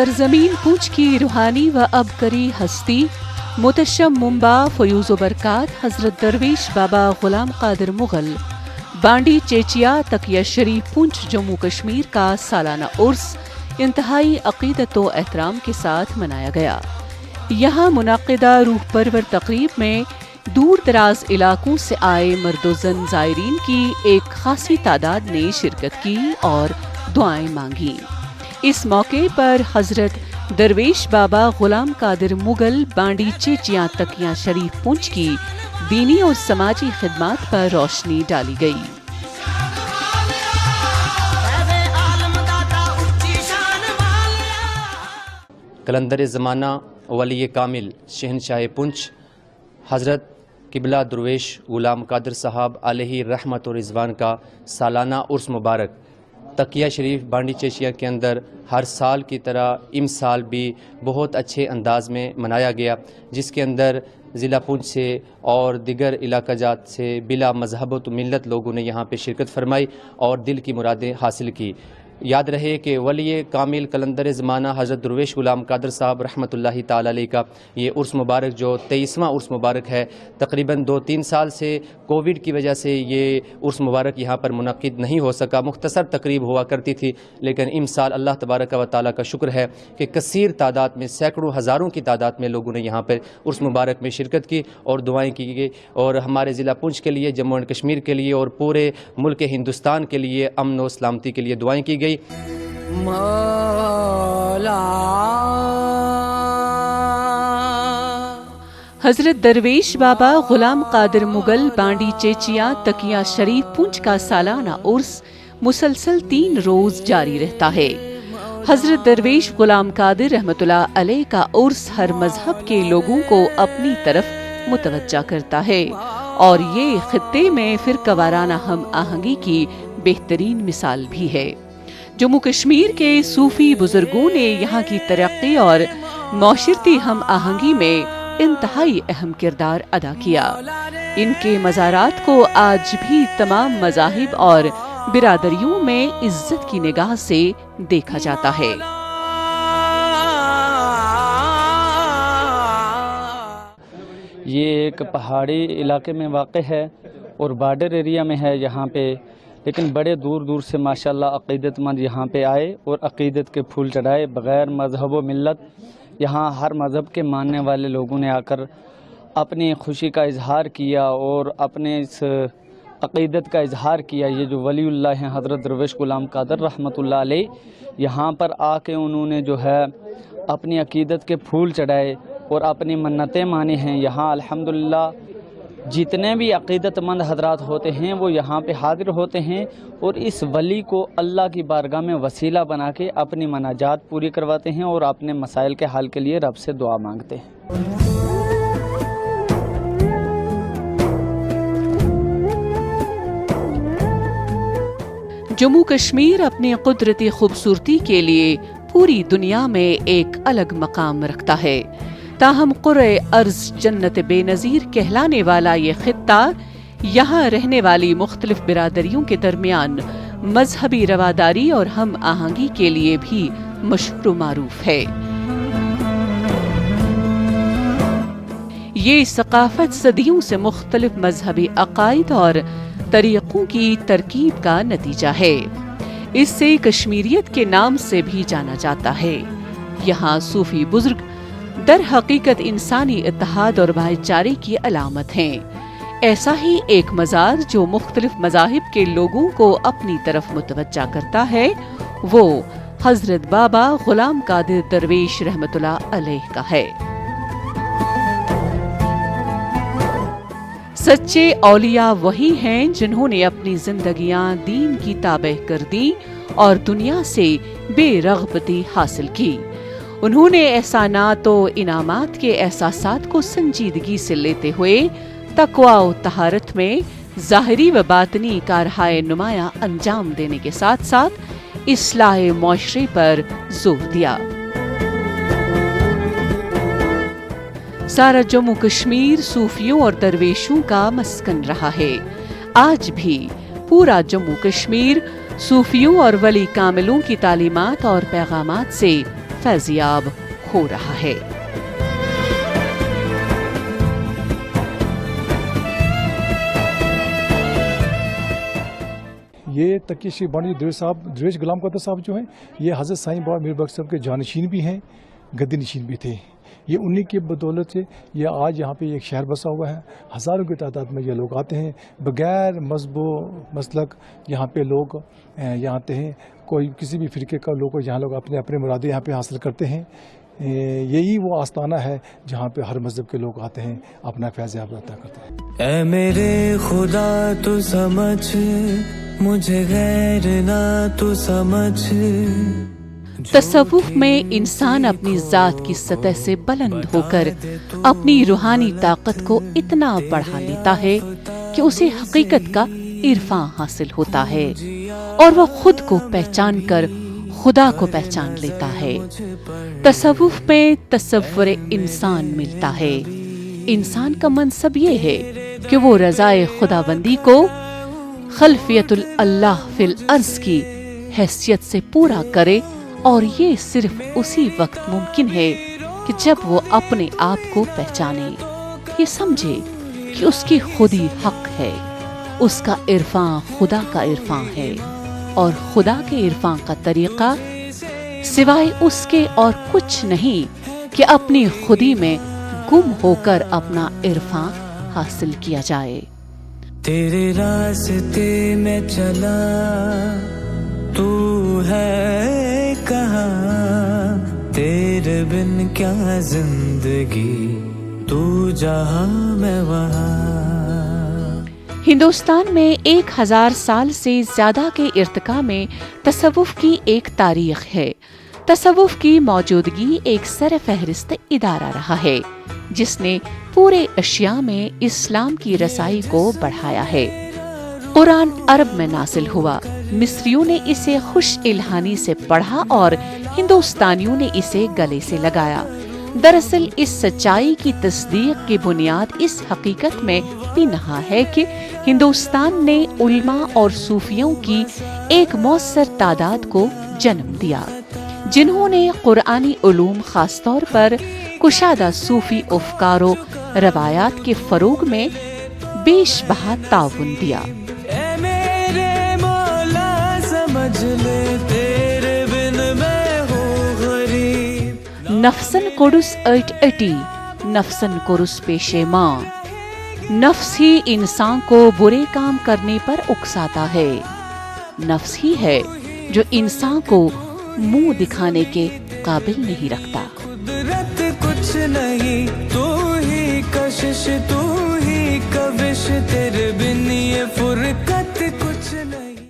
सरजमीन पूंछ की रूहानी व अबकरी हस्ती मुतशम मुंबा फयूज़ बरकात हज़रत दरवेश बाबा गुलाम कादिर मुगल बांडी चेचिया तकिया शरीफ पूंछ जम्मू कश्मीर का सालाना उर्स इंतहाई अक़ीदत व एहतराम के साथ मनाया गया। यहाँ मुनाक़िदा रूह परवर तक़रीब में दूर दराज इलाकों से आए मर्दोज़न ज़ायरीन की एक खासी तादाद ने शिरकत की और दुआएं मांगी। इस मौके पर हज़रत दरवेश बाबा गुलाम कादिर मुगल बांडी चेचिया तकिया शरीफ पूंछ की दीनी और समाजी खिदमात पर रोशनी डाली गई। कलंदर ज़माना वली कामिल शहनशाह पुंछ हज़रत किबला दरवेश गुलाम कादिर साहब अलैहि रहमत और रिज़वान का सालाना उर्स मुबारक तकिया शरीफ बांडी चेचिया के अंदर हर साल की तरह इस साल भी बहुत अच्छे अंदाज में मनाया गया, जिसके अंदर ज़िला पुंछ से और दिगर इलाका जात से बिला मजहब व मिल्लत लोगों ने यहाँ पे शिरकत फरमाई और दिल की मुरादें हासिल की। याद रहे कि वली कामिल कलंदर ज़माना हज़रत दरवेश गुलाम कादिर साहब रहमतुल्लाहि ताला अलैह का ये उर्स मुबारक जो 23वां उर्स मुबारक है, तकरीबन 2-3 साल से कोविड की वजह से ये उर्स मुबारक यहाँ पर मुनक़िद नहीं हो सका। मुख्तसर तकरीब हुआ करती थी, लेकिन इस साल अल्लाह तबारक व तआला का शुक्र है कि कसीर तादाद में सैकड़ों हज़ारों की तादाद में लोगों ने यहाँ पर उर्स मुबारक में शिरकत की और दुआएँ की गई और हमारे ज़िला पुंछ के लिए, जम्मू एंड कश्मीर के लिए और पूरे मुल्क हिंदुस्तान के लिए अमन व सलामती के लिए दुआएँ की गई। हज़रत दरवेश बाबा गुलाम कादिर मुगल बांडी चेचिया तकिया शरीफ पूंछ का सालाना उर्स मुसलसल 3 रोज जारी रहता है। हज़रत दरवेश गुलाम कादिर रहमतुल्लाह अलैह का उर्स हर मजहब के लोगों को अपनी तरफ मुतवज्जा करता है और ये खित्ते में फिरकावाराना हम आहंगी की बेहतरीन मिसाल भी है। जम्मू कश्मीर के सूफी बुजुर्गों ने यहाँ की तरक्की और मौशरती हम आहंगी में इंतहाई अहम किरदार अदा किया। इनके मज़ारात को आज भी तमाम मज़ाहिब और बिरादरियों में इज्जत की निगाह से देखा जाता है। ये एक पहाड़ी इलाके में वाक़ है और बॉर्डर एरिया में है यहाँ पे, लेकिन बड़े दूर दूर से माशाल्लाह अक़ीदतमंद यहाँ पे आए और अक़ीदत के फूल चढ़ाए बग़ैर मज़हब व मिल्लत। यहाँ हर मज़हब के मानने वाले लोगों ने आकर अपनी खुशी का इजहार किया और अपने इस अक़ीदत का इजहार किया। ये जो वलीउल्लाह हैं हज़रत दरवेश गुलाम कादिर रहमतुल्लाह अलैह, यहाँ पर आके उन्होंने जो है अपनी अक़ीदत के फूल चढ़ाए और अपनी मन्नतें मानी हैं। यहाँ अल्हम्दुलिल्लाह जितने भी अक़ीदतमंद हज़रात होते हैं वो यहाँ पे हाज़िर होते हैं और इस वली को अल्लाह की बारगाह में वसीला बना के अपनी मनाजात पूरी करवाते हैं और अपने मसाइल के हल के लिए रब से दुआ मांगते हैं। जम्मू कश्मीर अपनी कुदरती खूबसूरती के लिए पूरी दुनिया में एक अलग मकाम रखता है। ताहम कुर्रे अर्ज़ जन्नत बेनज़ीर कहलाने वाला ये खित्ता यहाँ रहने वाली मुख्तलिफ बिरादरियों के दरमियान मजहबी रवादारी और हम आहंगी के लिए भी मशहूर मारूफ है। ये सकाफत सदियों से मुख्तलिफ मजहबी अकायद और तरीक़ों की तरकीब का नतीजा है। इससे कश्मीरियत के नाम से भी जाना जाता है। यहाँ सूफी बुजुर्ग दर हकीकत इंसानी इत्तेहाद और भाईचारे की अलामत हैं। ऐसा ही एक मज़ार जो मुख्तलिफ मज़ाहिब के लोगों को अपनी तरफ मुतवज्जा करता है, वो हज़रत बाबा गुलाम कादिर दरवेश रहमतुल्लाह अलैह का है। सच्चे औलिया वही हैं जिन्होंने अपनी जिंदगियां दीन की ताबे कर दी और दुनिया से बेरग़बती हासिल की। उन्होंने एहसानात व इनामात के एहसासात को संजीदगी से लेते हुए तक़वा व तहारत में ज़ाहिरी व बातनी कारहाए नुमाया अंजाम देने के साथ साथ इस्लाह मुआशरे पर जोर दिया। सारा जम्मू कश्मीर सूफियों और दरवेशों का मस्कन रहा है। आज भी पूरा जम्मू कश्मीर सूफियों और वली कामिलों की तालीमात और पैगामात से फैजियाब हो रहा है। ये तकिया शरीफ बाणी दुर्वेश गुलाम कादर साहब जो हैं, ये हज़रत साईं बाबा मीर बख्श साहब के जानशीन भी हैं, गद्दी नशीन भी थे। ये उन्हीं की बदौलत से ये आज यहाँ पे एक शहर बसा हुआ है। हज़ारों की तादाद में ये लोग आते हैं, बग़ैर मज़हब मसलक यहाँ पे लोग यहाँ आते हैं। कोई किसी भी फ़िरके का लोग यहाँ लोग अपने अपने मुरादें यहाँ पे हासिल करते हैं। यही वो आस्थाना है जहाँ पे हर मज़हब के लोग आते हैं, अपना फैज़-ए-आब अता करते हैं। ऐ मेरे खुदा तू समझ, मुझे गैर ना तू समझ। तसव्वुफ में इंसान अपनी ज़ात की सतह से बुलंद होकर अपनी रूहानी ताकत को इतना बढ़ा लेता है कि उसे हकीकत का इरफान हासिल होता है और वह खुद को पहचान कर खुदा को पहचान लेता है। तसव्वुफ में तसव्वुर इंसान मिलता है। इंसान का मनसब ये है कि वो रज़ाए खुदाबंदी को खल्फियतुल अल्लाह फिल अर्ज़ की हैसियत से पूरा करे, और ये सिर्फ उसी वक्त मुमकिन है कि जब वो अपने आप को पहचाने, ये समझे कि उसकी खुदी हक है, उसका इरफान खुदा का इरफान है, और खुदा के इरफान का तरीका सिवाय उसके और कुछ नहीं कि अपनी खुदी में गुम होकर अपना इरफान हासिल किया जाए। तेरे रास्ते में चला, तू है कहाँ, तेरे बिन क्या जिंदगी, तू जहाँ मैं वहाँ। हिंदुस्तान में 1000 साल से ज्यादा के इर्तिका में तसव्वुफ की एक तारीख है। तसव्वुफ की मौजूदगी एक सरफहरिस्त इदारा रहा है जिसने पूरे एशिया में इस्लाम की रसाई को बढ़ाया है। कुरान अरब में नाजिल हुआ, मिस्रियों ने इसे खुश इल्हानी से पढ़ा और हिंदुस्तानियों ने इसे गले से लगाया। दरअसल इस सच्चाई की तस्दीक की बुनियाद इस हकीकत में पिनहा है कि हिंदुस्तान ने उलमा और सूफियों की एक मौसर तादाद को जन्म दिया जिन्होंने कुरानी उलूम खास तौर पर कुशादा सूफी अफकारो रवायात के फरोग में बेशबहा ताउन दिया। नफ्सन कुरुस अटी, नफ्सन कुरुस पेशे माँ। नफ्स ही इंसान को बुरे काम करने पर उकसाता है। नफ्स ही है जो इंसान को मुंह दिखाने के काबिल नहीं रखता। कुदरत कुछ नहीं, तू ही कशिश, तू ही कविश, तेरे